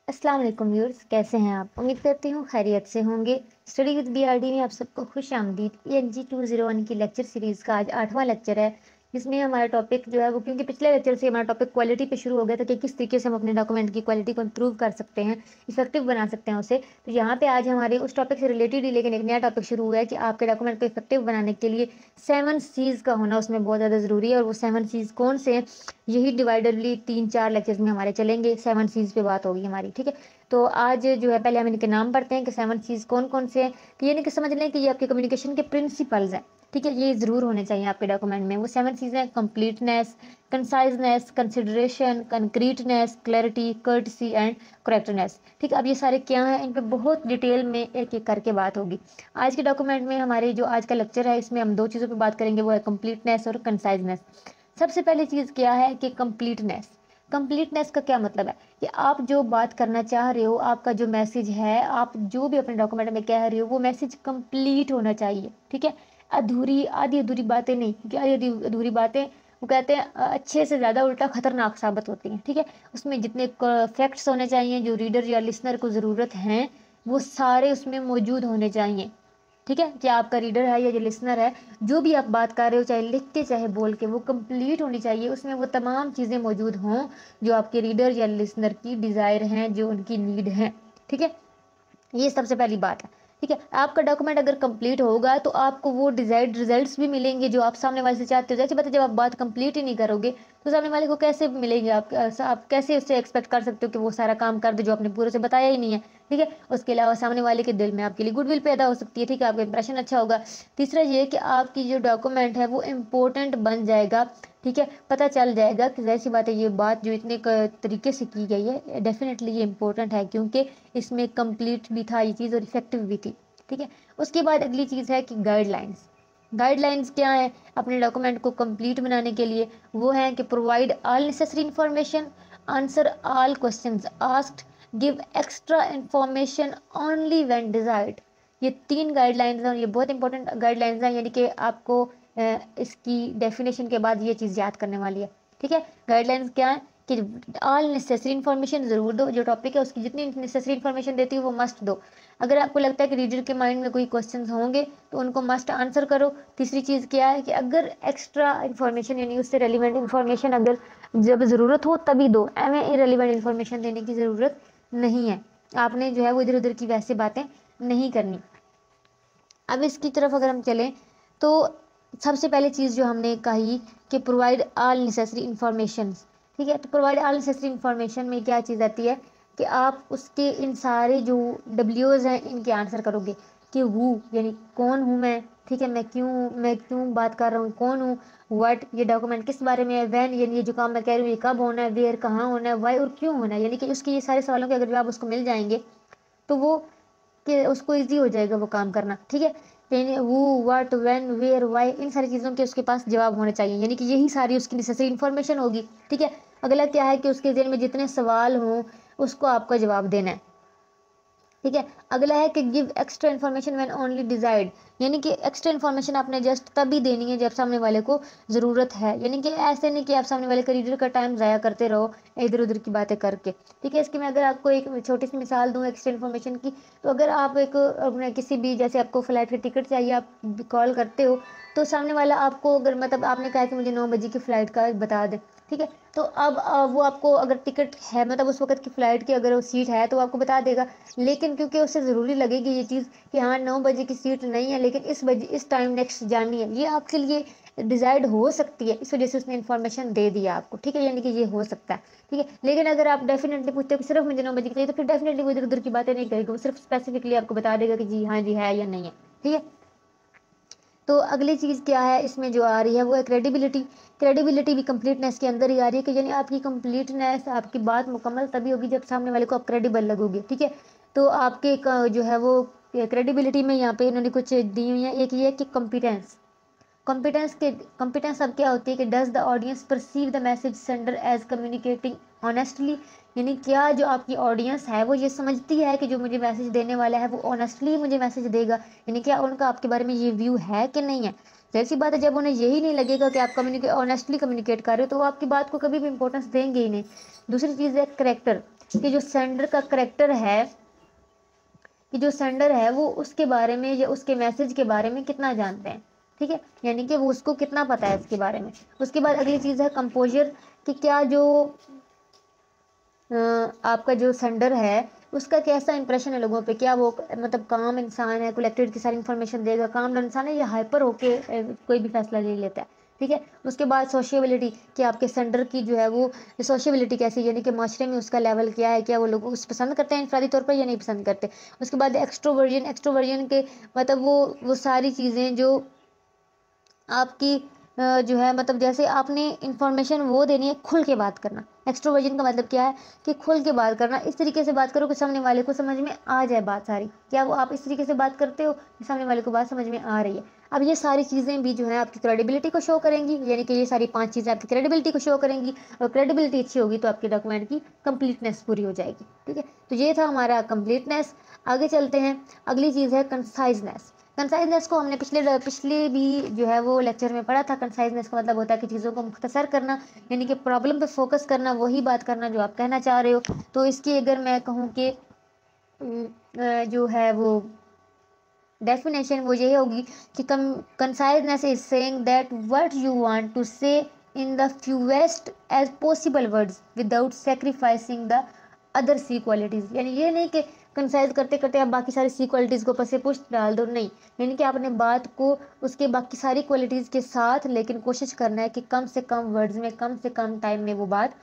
अस्सलाम वालेकुम व्यूअर्स, कैसे हैं आप? उम्मीद करती हूँ खैरियत से होंगे। स्टडी विद बीआरडी में आप सबको खुश आमदीद। ENG 201 की लेक्चर सीरीज़ का आज 8वां लेक्चर है, जिसमें हमारा टॉपिक जो है वो, क्योंकि पिछले लेक्चर से हमारा टॉपिक क्वालिटी पे शुरू हो गया था कि किस तरीके से हम अपने डॉक्यूमेंट की क्वालिटी को इम्प्रूव कर सकते हैं, इफेक्टिव बना सकते हैं उसे। तो यहाँ पे आज हमारे उस टॉपिक से रिलेटेड ही लेकिन एक नया टॉपिक शुरू हुआ है कि आपके डॉक्यूमेंट को इफेक्टिव बनाने के लिए 7 C's का होना उसमें बहुत ज़्यादा ज़रूरी है। और वो 7 C's कौन से हैं, यही डिवाइडरली 3-4 लेक्चर्स में हमारे चलेंगे। 7 C's पे बात होगी हमारी, ठीक है। तो आज जो है पहले हम इनके नाम पढ़ते हैं कि 7 C's कौन कौन से हैं। तो ये नहीं कि समझ लें कि ये आपके कम्युनिकेशन के प्रिंसिपल्स हैं, ठीक है। ये ज़रूर होने चाहिए आपके डॉक्यूमेंट में। वो 7 C's हैं: completeness, conciseness, consideration, concreteness, clarity, courtesy and correctness. ठीक है, अब ये सारे क्या हैं, इन पे बहुत डिटेल में एक एक करके बात होगी। आज के डॉक्यूमेंट में हमारे जो आज का लेक्चर है, इसमें हम 2 चीज़ों पर बात करेंगे, वो है कंप्लीटनेस और कंसाइजनेस। सबसे पहली चीज़ क्या है कि कंप्लीटनेस। कंप्लीटनेस का क्या मतलब है कि आप जो बात करना चाह रहे हो, आपका जो मैसेज है, आप जो भी अपने डॉक्यूमेंट में कह रहे हो, वो मैसेज कंप्लीट होना चाहिए, ठीक है। अधूरी आधी अधूरी बातें नहीं, क्योंकि आधी अधूरी बातें वो कहते हैं अच्छे से ज़्यादा उल्टा खतरनाक साबित होती हैं, ठीक है। उसमें जितने फैक्ट्स होने चाहिए जो रीडर या लिसनर को ज़रूरत हैं, वो सारे उसमें मौजूद होने चाहिए, ठीक है। कि आपका रीडर है या जो लिसनर है, जो भी आप बात कर रहे हो, चाहे लिख के चाहे बोल के, वो कंप्लीट होनी चाहिए। उसमें वो तमाम चीज़ें मौजूद हों जो आपके रीडर या लिसनर की डिज़ायर हैं, जो उनकी नीड है, ठीक है। ये सबसे पहली बात है, ठीक है। आपका डॉक्यूमेंट अगर कंप्लीट होगा तो आपको वो डिजायर्ड रिजल्ट्स भी मिलेंगे जो आप सामने वाले से चाहते हो। जैसे बात है, जब आप बात कंप्लीट ही नहीं करोगे तो सामने वाले को कैसे मिलेंगे? आप कैसे उससे एक्सपेक्ट कर सकते हो कि वो सारा काम कर दे जो आपने पूरे से बताया ही नहीं है, ठीक है। उसके अलावा सामने वाले के दिल में आपके लिए गुडविल पैदा हो सकती है, ठीक है, आपका इंप्रेशन अच्छा होगा। तीसरा ये कि आपकी जो डॉक्यूमेंट है वो इम्पोर्टेंट बन जाएगा, ठीक है। पता चल जाएगा कि जैसी बात है, ये बात जो इतने तरीके से की गई है, डेफिनेटली ये इंपॉर्टेंट है, क्योंकि इसमें कंप्लीट भी था ये चीज़ और इफेक्टिव भी थी, ठीक है। उसके बाद अगली चीज़ है कि गाइडलाइंस। गाइडलाइंस क्या है अपने डॉक्यूमेंट को कंप्लीट बनाने के लिए? वो है कि provide all necessary information, answer all questions asked, give extra information only when desired. ये 3 गाइडलाइंस हैं और ये बहुत इंपॉर्टेंट गाइडलाइंस हैं, यानी कि आपको इसकी डेफिनेशन के बाद ये चीज़ याद करने वाली है, ठीक है। गाइडलाइंस क्या है कि ऑल नेसेसरी इन्फॉर्मेशन ज़रूर दो, जो टॉपिक है उसकी जितनी नेसेसरी इन्फॉर्मेशन देती है वो मस्ट दो। अगर आपको लगता है कि रीडर के माइंड में कोई क्वेश्चंस होंगे तो उनको मस्ट आंसर करो। तीसरी चीज़ क्या है कि अगर एक्स्ट्रा इन्फॉर्मेशन यानी उससे रेलिवेंट इन्फॉर्मेशन अगर जब ज़रूरत हो तभी दो, एवं इरेलीवेंट इन्फॉर्मेशन देने की ज़रूरत नहीं है। आपने जो है वो इधर उधर की वैसे बातें नहीं करनी। अब इसकी तरफ अगर हम चलें तो सबसे पहले चीज़ जो हमने कही कि प्रोवाइड ऑल नेसेसरी इन्फॉर्मेशन, ठीक है। तो प्रोवाइड ऑल नेसेसरी इन्फॉर्मेशन में क्या चीज़ आती है कि आप उसके इन सारे जो डब्ल्यूज हैं इनके आंसर करोगे कि हु यानी कौन हूँ मैं, ठीक है। मैं क्यों बात कर रहा हूँ, कौन हूँ। व्हाट ये डॉक्यूमेंट किस बारे में है। व्हेन यानी ये जो काम मैं कह रही हूँ ये कब होना है। वेयर कहाँ होना है। वाई और क्यों होना है, यानी कि उसके ये सारे सवालों के अगर जवाब उसको मिल जाएंगे तो वो कि उसको ईजी हो जाएगा वो काम करना, ठीक है। यानी who, what, when, where, why, इन सारी चीज़ों के उसके पास जवाब होने चाहिए, यानी कि यही सारी उसकी नेसेसरी इन्फॉर्मेशन होगी, ठीक है। अगला क्या है कि उसके ज़हन में जितने सवाल हों उसको आपको जवाब देना है, ठीक है। अगला है कि give extra information when only desired, यानी कि एक्स्ट्रा इन्फॉर्मेशन आपने जस्ट तभी देनी है जब सामने वाले को ज़रूरत है, यानी कि ऐसे नहीं कि आप सामने वाले का रीडर का टाइम ज़ाया करते रहो इधर उधर की बातें करके, ठीक है। इसकी मैं अगर आपको एक छोटी सी मिसाल दूँ एक्स्ट्रा इन्फॉर्मेशन की, तो अगर आप एक अपने किसी भी, जैसे आपको फ़्लाइट की टिकट चाहिए, आप कॉल करते हो तो सामने वाला आपको अगर मतलब आपने कहा कि मुझे 9 बजे की फ़्लाइट का बता दें, ठीक है। तो अब वो आपको अगर टिकट है मतलब उस वक्त की फ़्लाइट की अगर वो सीट है तो आपको बता देगा, लेकिन क्योंकि उसे ज़रूरी लगेगी ये चीज़ कि हाँ 9 बजे की सीट नहीं है लेकिन इस टाइम नेक्स्ट जानी है, ये आपके लिए डिसाइड हो सकती है, इस वजह से उसने इन्फॉर्मेशन दे दिया आपको, ठीक है। यानी कि ये हो सकता है, ठीक है। लेकिन अगर आप डेफिनेटली पूछते हो कि सिर्फ मुझे 9 बजे की चाहिए, तो फिर डेफिनेटली वो इधर उधर की बातें नहीं करेगा, वो सिर्फ स्पेसिफिकली आपको बता देगा कि जी हाँ जी है या नहीं है, ठीक है। तो अगली चीज़ क्या है इसमें जो आ रही है वो है क्रेडिबिलिटी। क्रेडिबिलिटी भी कंप्लीटनेस के अंदर ही आ रही है कि यानी आपकी कंप्लीटनेस, आपकी बात मुकम्मल तभी होगी जब सामने वाले को आप क्रेडिबल लगोगे, ठीक है। तो आपके जो है वो क्रेडिबिलिटी में यहाँ पे इन्होंने कुछ दी हुई है। एक ये है कि कॉम्पिटेंस। कॉम्पिटेंस अब क्या होती है कि does the audience perceive the message sender as communicating honestly, यानी क्या जो आपकी ऑडियंस है वो ये समझती है कि जो मुझे मैसेज देने वाला है वो ऑनेस्टली मुझे मैसेज देगा, यानी क्या उनका आपके बारे में ये व्यू है कि नहीं है। जैसी बात है, जब उन्हें यही नहीं लगेगा कि आप ऑनेस्टली कम्युनिकेट कर रहे हो, तो वो आपकी बात को कभी भी इंपॉर्टेंस देंगे ही नहीं। दूसरी चीज़ है करेक्टर, कि जो सेंडर का करेक्टर है, कि जो सेंडर है वो उसके बारे में या उसके मैसेज के बारे में कितना जानते हैं, ठीक है, यानी कि वो उसको कितना पता है इसके बारे में। उसके बाद अगली चीज़ है कंपोजर, कि क्या जो आपका जो सेंडर है उसका कैसा इंप्रेशन है लोगों पे, क्या वो मतलब काम इंसान है, कलेक्टेड की सारी इन्फॉर्मेशन देगा, काम इंसान है, या हाइपर होके कोई भी फैसला ले लेता है, ठीक है। उसके बाद सोशियबिलिटी, कि आपके सेंडर की जो है वो सोशियबिलिटी कैसी, यानी कि माशरे में उसका लेवल क्या है, क्या वो लोग उस पसंद करते हैं इंफरादी तौर पर या नहीं पसंद करते। उसके बाद एक्सट्रोवर्जन के मतलब वो सारी चीज़ें जो आपकी जो है मतलब जैसे आपने इंफॉर्मेशन वो देनी है, खुल के बात करना। एक्सट्रोवर्जन का मतलब क्या है कि खुल के बात करना, इस तरीके से बात करो कि सामने वाले को समझ में आ जाए बात सारी। क्या वो आप इस तरीके से बात करते हो कि सामने वाले को बात समझ में आ रही है। अब ये सारी चीज़ें भी जो है आपकी क्रेडिबिलिटी को शो करेंगी, यानी कि ये सारी 5 चीज़ें आपकी क्रेडिबिलिटी को शो करेंगी, और क्रेडिबिलिटी अच्छी होगी तो आपके डॉक्यूमेंट की कंप्लीटनेस पूरी हो जाएगी, ठीक है। तो ये था हमारा कंप्लीटनेस। आगे चलते हैं, अगली चीज़ है कंसाइजनेस। कंसाइजनेस को हमने पिछले भी जो है वो लेक्चर में पढ़ा था। कंसाइजनेस का मतलब होता है कि चीज़ों को मुख्तसर करना, यानी कि प्रॉब्लम पे फोकस करना, वही बात करना जो आप कहना चाह रहे हो। तो इसकी अगर मैं कहूँ कि जो है वो डेफिनेशन वो ये होगी कि conciseness is saying that what you want to say in the fewest as possible words without sacrificing the other C qualities. यानी ये नहीं कि कंसाइज करते करते आप बाकी सारी सी क्वालिटीज़ को पसे पुश डाल दो, नहीं, यानी कि आपने बात को उसके बाकी सारी क्वालिटीज़ के साथ, लेकिन कोशिश करना है कि कम से कम वर्ड्स में, कम से कम टाइम में वो बात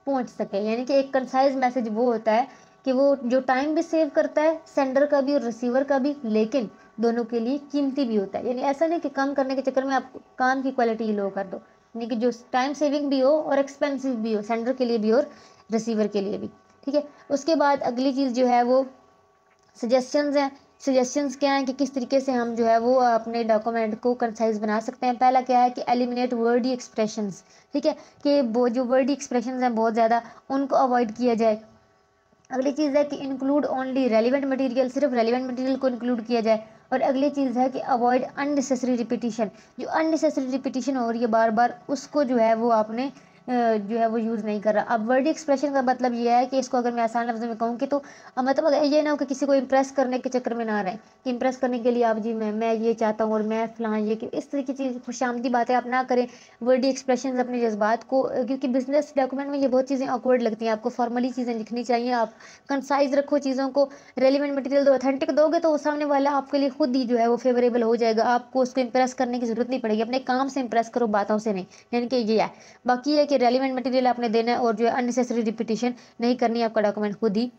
पहुंच सके। यानी कि एक कंसाइज मैसेज वो होता है कि वो जो टाइम भी सेव करता है, सेंडर का भी और रिसीवर का भी, लेकिन दोनों के लिए कीमती भी होता है। यानी ऐसा नहीं कि कम करने के चक्कर में आप काम की क्वालिटी लो कर दो, यानी कि जो टाइम सेविंग भी हो और एक्सपेंसिव भी हो, सेंडर के लिए भी और रिसीवर के लिए भी, ठीक है। उसके बाद अगली चीज़ जो है वो सजेशंस हैं। सजेशंस क्या हैं कि किस तरीके से हम जो है वो अपने डॉक्यूमेंट को कंसाइज बना सकते हैं। पहला क्या है कि एलिमिनेट वर्डी एक्सप्रेशंस, ठीक है, कि वो जो वर्डी एक्सप्रेशंस हैं बहुत ज़्यादा, उनको अवॉइड किया जाए। अगली चीज़ है कि इंक्लूड ओनली रेलिवेंट मटेरियल, सिर्फ रेलिवेंट मटेरियल को इंक्लूड किया जाए। और अगली चीज़ है कि अवॉइड अननेसेसरी रिपीटिशन, जो अननेसेसरी रिपीटिशन हो रही है बार बार, उसको जो है वो आपने जो है वो यूज़ नहीं कर रहा। अब वर्ड एक्सप्रेशन का मतलब ये है कि इसको अगर मैं आसान लफ्ज़ में कहूँ कि तो मतलब अगर ये ना हो कि किसी को इम्प्रेस करने के चक्कर में ना रहें, कि इम्प्रेस करने के लिए आप जी मैं ये चाहता हूँ और मैं फलां ये, कि इस तरह की चीज़ खुशामदी बातें आप ना करें। वर्डी एक्सप्रेशन अपने जज्बात को, क्योंकि बिजनेस डॉक्यूमेंट में ये बहुत चीज़ें ऑकवर्ड लगती हैं, आपको फॉर्मली चीज़ें लिखनी चाहिए। आप कंसाइज रखो चीज़ों को, रेलिवेंट मटेरियल दो, ऑथेंटिक दोगे तो सामने वाला आपके लिए खुद ही जो है वो फेवरेबल हो जाएगा। आपको उसको इंप्रेस करने की ज़रूरत नहीं पड़ेगी, अपने काम से इंप्रेस करो, बातों से नहीं, यानी कि ये है। बाकी है कि रेलिवेंट मटेरियल आपने देना है और जो है अननेसेसरी रिपीटिशन नहीं करनी, आपका डॉक्यूमेंट खुद ही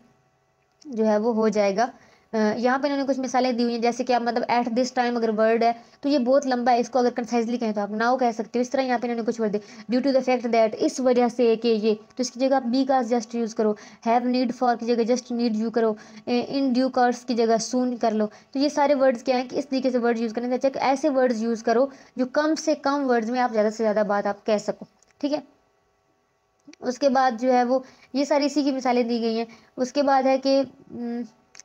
जो है वो हो जाएगा। यहाँ पे इन्होंने कुछ मिसालें दी हुई हैं, जैसे कि आप मतलब एट दिस टाइम अगर वर्ड है तो ये बहुत लंबा है, इसको अगर कंसाइजली कहें तो आप नाउ कह सकते हो। इस तरह यहाँ पे इन्होंने कुछ वर्ड दिए, due to the fact that, इस वजह से कि ये, तो इसकी जगह आप बी का जस्ट यूज़ करो। हैव नीड फॉर की जगह जस्ट नीड यू करो। इन ड्यू कोर्स की जगह सून कर लो। तो ये सारे वर्ड्स क्या हैं कि इस तरीके से वर्ड्स यूज़ करने चाहिए, ऐसे वर्ड्स यूज़ करो जो कम से कम वर्ड्स में आप ज़्यादा से ज़्यादा बात आप कह सको, ठीक है। उसके बाद जो है वो ये सारी इसी की मिसालें दी गई हैं। उसके बाद है कि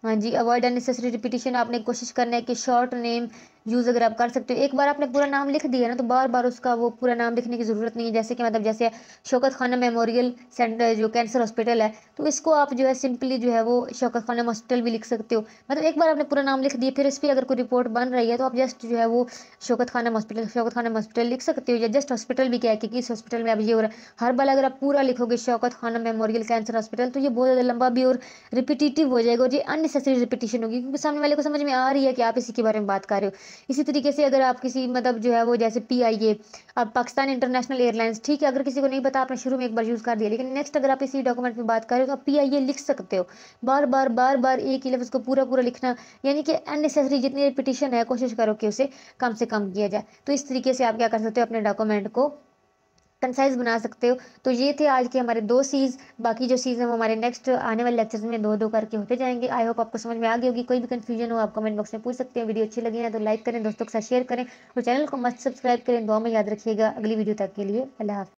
हाँ जी, अवॉइड अननेसेसरी रिपीटिशन, आपने कोशिश करना है कि शॉर्ट नेम यूज़ अगर आप कर सकते हो। एक बार आपने पूरा नाम लिख दिया ना तो बार बार उसका वो पूरा नाम लिखने की ज़रूरत नहीं है। जैसे कि मतलब जैसे शौकत खाना मेमोरियल सेंटर जो कैंसर हॉस्पिटल है, तो इसको आप जो है सिंपली जो है वो शौकत खाना हॉस्पिटल भी लिख सकते हो। मतलब एक बार आपने पूरा नाम लिख दिया, फिर इस पर अगर कोई रिपोर्ट बन रही है तो आप जस्ट जो है वो शौकत खाना हॉस्पिटल लिख सकते हो, या जस्ट हॉस्पिटल भी क्या है कि किस हॉस्पिटल में अब ये हो रहा है। हर बार अगर आप पूरा लिखोगे शौकत खाना मेमोरियल कैंसर हॉस्पिटल तो ये बहुत ज़्यादा लंबा भी और रिपीटिटिव हो जाएगा, और ये अननेसेसरी रिपीटिशन होगी, क्योंकि सामने वाले को समझ में आ रही है कि आप इसी के बारे में बात कर रहे हो। इसी तरीके से अगर आप किसी मतलब जो है वो जैसे PIA, अब पाकिस्तान इंटरनेशनल एयरलाइंस, ठीक है, अगर किसी को नहीं पता आपने शुरू में एक बार यूज़ कर दिया, लेकिन नेक्स्ट अगर आप इसी डॉक्यूमेंट में बात कर रहे हो तो आप PIA लिख सकते हो। बार बार एक ही लफ्ज़ को पूरा पूरा लिखना, यानी कि अननेसेसरी जितनी रिपीटिशन है कोशिश करो कि उसे कम से कम किया जाए। तो इस तरीके से आप क्या कर सकते हो, अपने डॉक्यूमेंट को कंसाइज बना सकते हो। तो ये थे आज के हमारे 2 सीज। बाकी जो सीज हैं वो हमारे नेक्स्ट आने वाले लेक्चर्स में 2-2 करके होते जाएंगे। आई होप आपको समझ में आ गई होगी। कोई भी कंफ्यूजन हो आप कमेंट बॉक्स में पूछ सकते हैं। वीडियो अच्छी लगी है तो लाइक करें, दोस्तों के साथ शेयर करें और चैनल को मस्त सब्सक्राइब करें। दुआ में याद रखिएगा। अगली वीडियो तक के लिए अल्लाह हाफ़िज़।